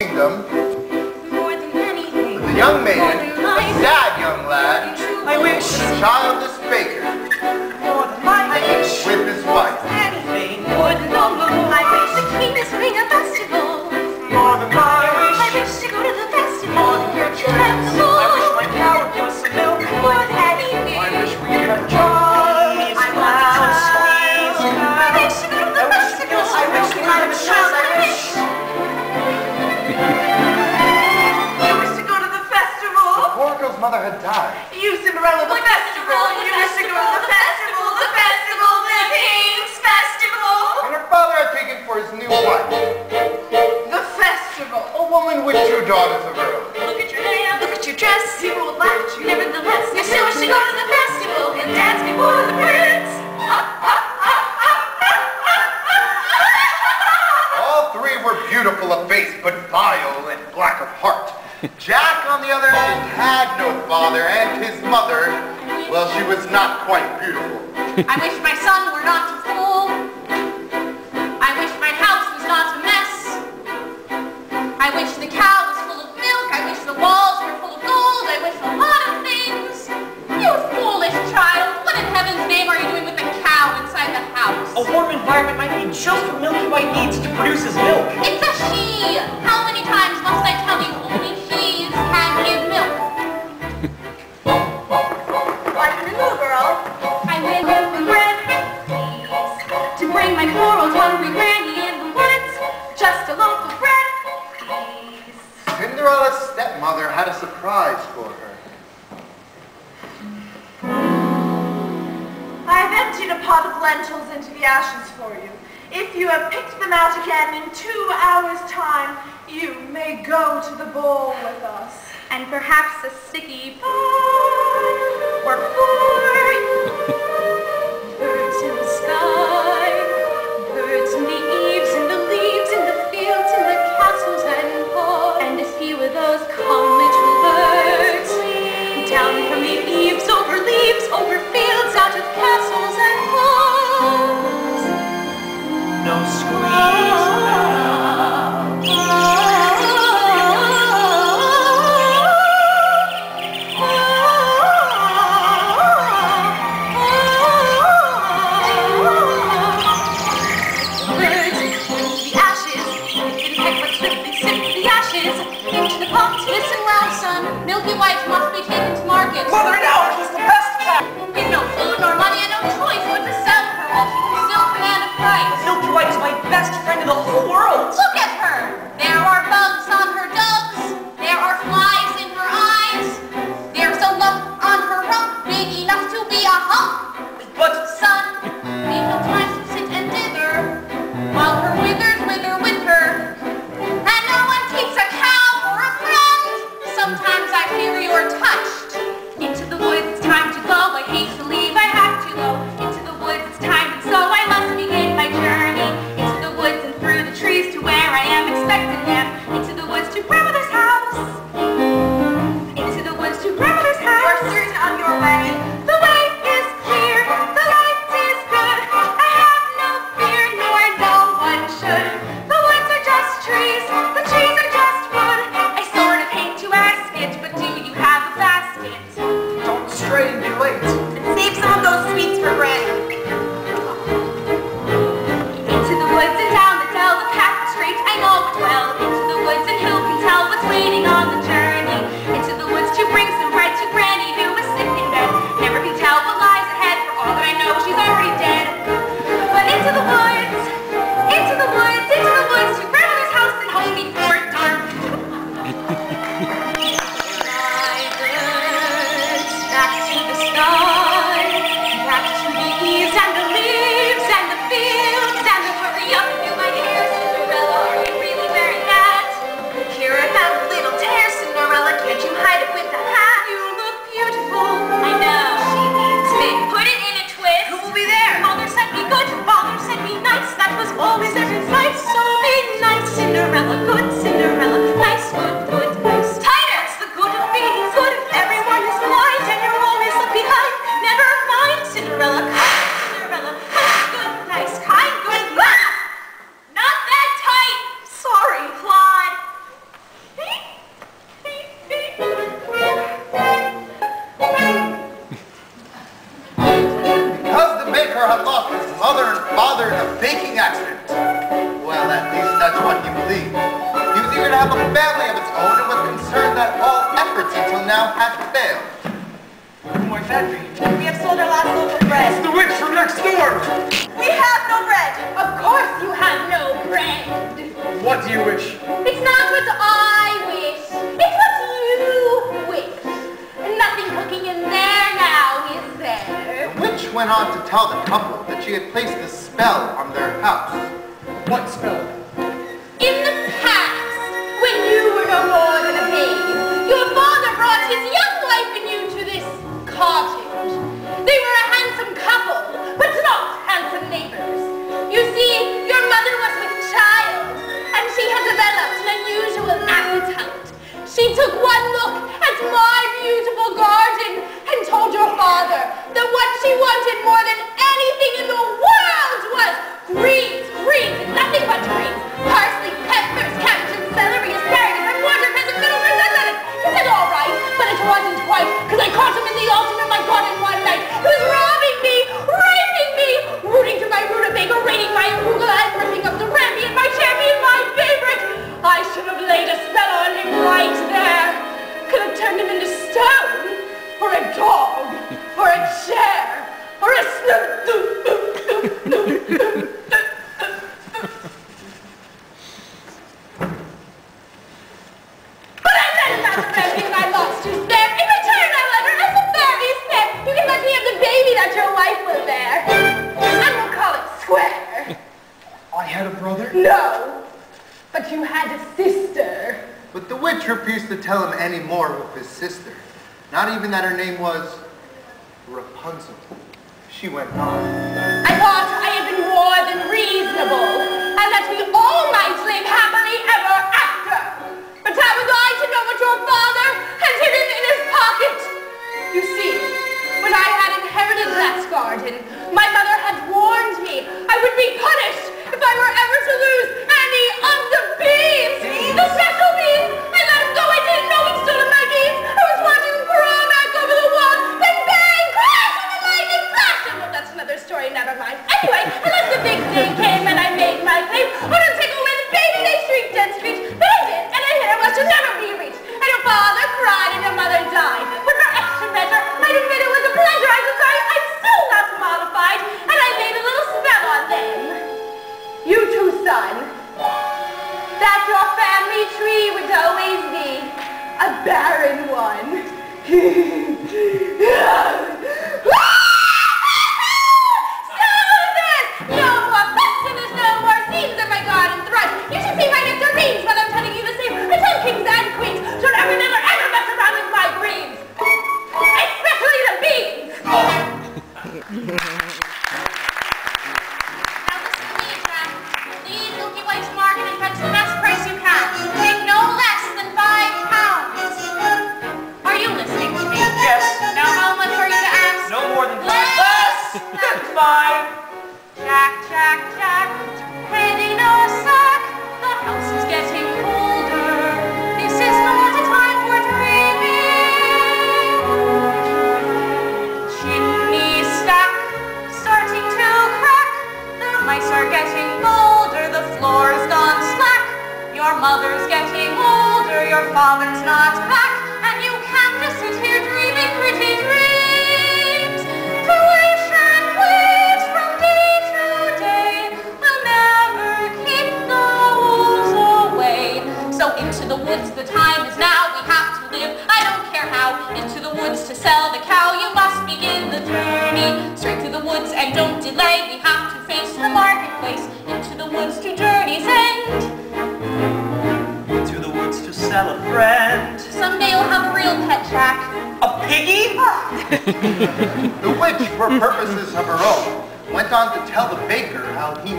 kingdom. More than anything. With a young maiden, a sad young lad, I wish. a childless baker, More than life. I wish. with his wife. Anything. More than the moon. I wish the king is having a festival. More than life. I wish to go to the festival. Your festival. I wish my cow would give us some milk. More than anything. I wish we had cheese. I want to squeeze. I wish to go to the festival. I wish we had a child. I wish. You wish to go to the festival. The poor girl's mother had died. You, Cinderella, the festival. You wish to go to the festival, the king's festival. And her father had taken for his new wife, The festival. a woman with two daughters of her own. Look at your hair, look at your dress. People will laugh at you. Nevertheless, you still wish to go to the festival and dance before the prince. All three were beautiful of face, but vile and black of heart. Jack, on the other hand, had no father, and his mother, well, she was not quite beautiful. I wish my son were not a fool. I wish my house was not a mess. I wish the cow was full of milk. I wish the walls were full of gold. I wish a lot of things. You foolish child. What in heaven's name are you doing with the cow inside the house? A warm environment might be just what Milky White needs to produce his milk. It's a she. How many times must I tell you only she's can give milk? What in the mood, girl? I will go for bread, please, to bring my poor old hungry granny in the woods. Just a loaf of bread, please. Cinderella's stepmother had a surprise for her. I have emptied a pot of lentils into the ashes for you. If you have picked them out again in 2 hours' time, you may go to the ball with us. And perhaps a sticky pie or 4 birds in the sky, birds in the eaves, in the leaves, in the fields, in the castles and halls, and a few of those calm little birds down from the eaves, over leaves, over fields, out of castles and halls. No squeeze. Listen well, son. Milky White must be taken to market. Mother, no! She's the best cat! We've no food nor money and no choice but to sell her while she can still command a price. Milky White is my best friend in the whole world! Look at her! There are bugs on her dugs. There are flies in her eyes. There's a lump on her rump big enough to be a hump. But, Son, we've no time to sit and dither while her withers wither with her. And no one keeps a cow for a friend. Sometimes I fear you're touched into the woods have a family of its own and was concerned that all efforts until now had failed. Who might that be? We have sold our last loaf of bread. It's the witch from next door! We have no bread. Of course you have no bread. What do you wish? It's not what I wish. It's what you wish. Nothing cooking in there now, is there? The witch went on to tell the couple that she had placed a spell on their house. What spell? In the past, when you were no more than a babe, your father brought his young wife and you to this cottage. They were a handsome couple, but not handsome neighbors. You see, your mother was with child, and she had developed an unusual appetite. She took one look at my beautiful garden and told your father that what she wanted more than anything in the world was greens, and nothing but greens. Parsley, peppers, cabbage, and celery, asparagus, and watercress, and fiddlefish, and lettuce. He said, all right, but it wasn't quite, because I caught him in the altar of my garden one night. He was robbing me, raping me, rooting through my rutabaga, raiding my arugula, and ripping up the rampion, my champion, my favorite. I should have laid a spell on him right there. Could have turned him into stone, or a dog, or a chair, or a But I let him out the remedy and I lost you there. In return, however, as the fairy said, you can let me have the baby that your wife will bear. And we'll call it square. I had a brother? No, but you had a sister. But the witch refused to tell him any more of his sister. Not even that her name was Rapunzel. She went on. I thought I had been more than reasonable, and that we all might live happily ever after. But how was I to know what your father had hidden in his pocket? You see, when I had inherited that garden, my mother had warned me I would be punished if I were ever to lose any of the beans. The special beans! I let him go, I didn't know he'd stolen my beans. I was watching him crawl back over the wall, then bang, crash, and the lightning flash. And well, that's another story, never mind. Anyway, unless the big day came and I made my claim, oh, don't take away the baby, they shrieked and screeched. But I did, and I hit her was to never be reached. And your father cried and your mother died. But for extra measure, I'd admit it was a pleasure. I'm sorry, I'm still not mollified, and I made a little spell on them. You too, son. That your family tree would always be a barren one. Susan! No more festivals, no more seeds in my garden thrush. You should see my nectarines while I'm telling you the same. I tell kings and queens, don't ever mess around with my greens. Especially the beans. Market and fetch the best price you can. Take no less than £5. Are you listening to me? Yes. Now how much are you to ask? No more than Less than 5. Jack, head in a sack. The house is getting colder. This is not a time for dreaming. Chimney stack, starting to crack. The mice are getting bolder. The floor's gone slack. Your mother's getting older. Your father's not back. And you can't just sit here dreaming pretty dreams. To wish and wait from day to day will never keep the wolves away. So into the woods, the time is now. We have to live, I don't care how. Into the woods to sell the cow. You must begin the journey. Straight to the woods and don't delay. We have to face the marketplace. Into the woods to journey's end. To the woods to sell a friend. Someday you'll have a real pet, Jack. A piggy? The witch, for purposes of her own, went on to tell the baker how he